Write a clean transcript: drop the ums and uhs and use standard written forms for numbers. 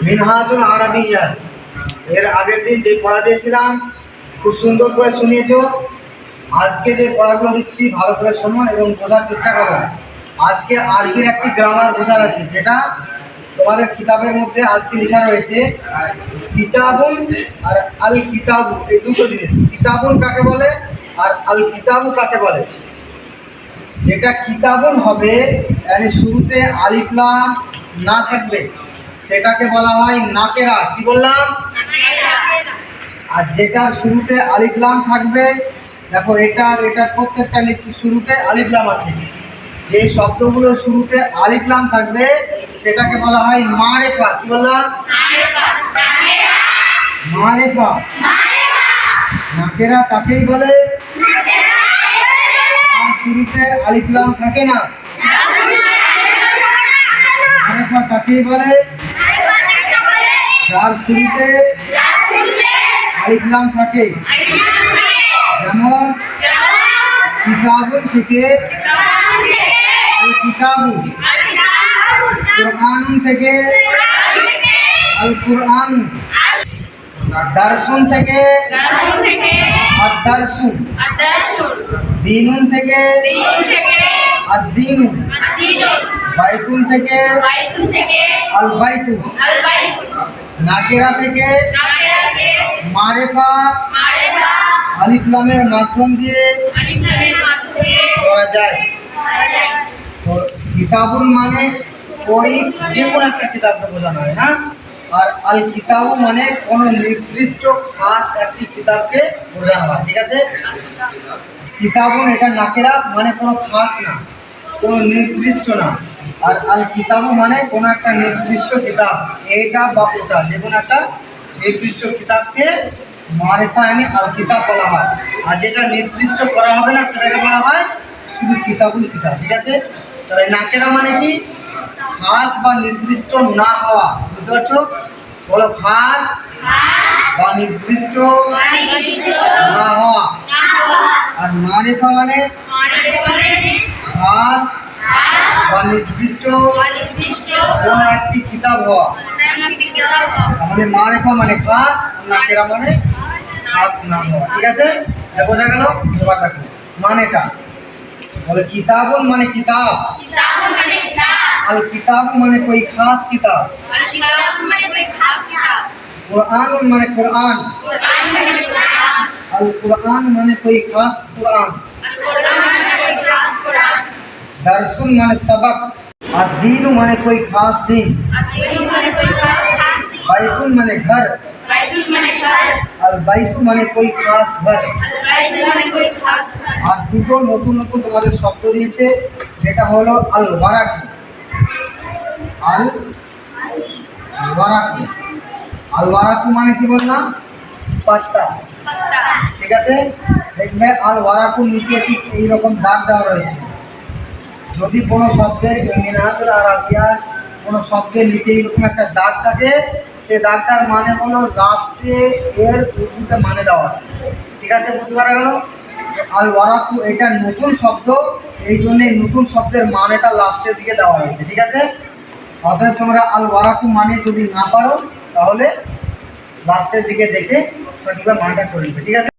Minhajul Arabia এর আগের দিন যে পড়া দিয়েছিলাম খুব সুন্দর করে শুনিয়েছো। আজকে যে পড়াগুলো দিচ্ছি ভালো করে শোনো এবং বোঝার চেষ্টা করো। আজকে আরবির একটি গ্রামার বোঝার আছে, যেটা তোমাদের কিতাবের মধ্যে আজকে লেখা রয়েছে। কিতাবুন আর আল কিতাবু, এই দুটো জিনিস। কিতাবুন কাকে বলে আর আল কিতাবু কাকে বলে? যেটা কিতাবুন হবে মানে শুরুতে আলিফ লাম না থাকবে, সেটাকে বলা হয় নাকেরা। কি বললাম? আর যেটার শুরুতে আলিফ লাম থাকবে, দেখো এটার প্রত্যেকটা নিচে শুরুতে আলিফ লাম আছে। যে শব্দগুলো শুরুতে আলিফ লাম থাকবে সেটাকে বলা হয় মারেফা। কি বললাম? মারেফা। নাকেরা তাকেই বলে আর শুরুতে আলিফ লাম থাকে না। মারেফা তাকেই বলে যার শুরুতে আলিফ লাম থাকে। যেমন কিতাবুন থেকে আল কিতাবু, কুরআন থেকে আল কুরআন, দারসুন থেকে আদ দারসু, দীনুন থেকে আদ দীনু, বাইতুন থেকে আল বাইতু, নাকেরা থেকে মারেফা আলিফ লামের মাধ্যম দিয়ে করা যায়। তো কিতাবুন মানে ওই যে কোনো একটা কিতাবকে বোঝানো হয়, হ্যাঁ। আর আল কিতাবু মানে কোনো নির্দিষ্ট খাস একটি কিতাবকে বোঝানো হয়, ঠিক আছে। কিতাবুন এটা নাকেরা মানে কোনো খাস না, কোনো নির্দিষ্ট না। আর আল কিতাবু মানে কোনো একটা নির্দিষ্ট কিতাব, এটা বা ওটা, যে কোনো একটা নির্দিষ্ট কিতাবকে মারেফা মানে আল কিতাব বলা হয়। আর যেটা নির্দিষ্ট করা হবে না সেটাকে বলা হয় শুধু কিতাবুল কিতাব, ঠিক আছে। তাহলে নাকেরা মানে কি? খাস বা নির্দিষ্ট না হওয়া। বুঝতে পারছো? বলো, খাস বা নির্দিষ্ট না হওয়া। আর মারেফা মানে খাস বা নির্দিষ্ট কোন একটি কিতাব হওয়া। তাহলে মারেফা মানে খাস, নাকেরা মানে খাস না হওয়া, ঠিক আছে। বোঝা গেল? এবার দেখো মানেটা। বলে কিতাবুন মানে কিতাব, আল কিতাব মানে कोई खास किताब, कुरान মানে कुरान, अल कुरान মানে कोई खास कुरान, दरसुन মানে सबक, अद-दीन মানে कोई खास दिन, बैतुन মানে घर, अल बैतु মানে कोई खास घर। আর দুটো নতুন নতুন তোমাদের শব্দ দিয়েছে, যেটা হলো আল ওয়ারাকি। আল ওয়ারাকু, আল ওয়ারাকু মানে কি বললাম? পাতা, ঠিক আছে। দেখবে আল ওয়ারাকুর নিচে ঠিক এইরকম দাগ দেওয়া রয়েছে। যদি কোনো শব্দের মিনহাজুল আরাবিয়ার কোনো শব্দের নিচে এইরকম একটা দাগ থাকে, সেই দাগটার মানে হলো লাস্টে এর উর্দুতে মানে দেওয়া আছে, ঠিক আছে। বুঝতে পারা গেল? আল ওয়ারাকু এটা নতুন শব্দ, এই জন্য নতুন শব্দের মানেটা লাস্টের দিকে দেওয়া হয়েছে, ঠিক আছে। অতএব তোমরা আল ওয়ারাকু মানে যদি না পারো তাহলে লাস্টের দিকে দেখে সঠিকভাবে মানটা করে নেবে, ঠিক আছে।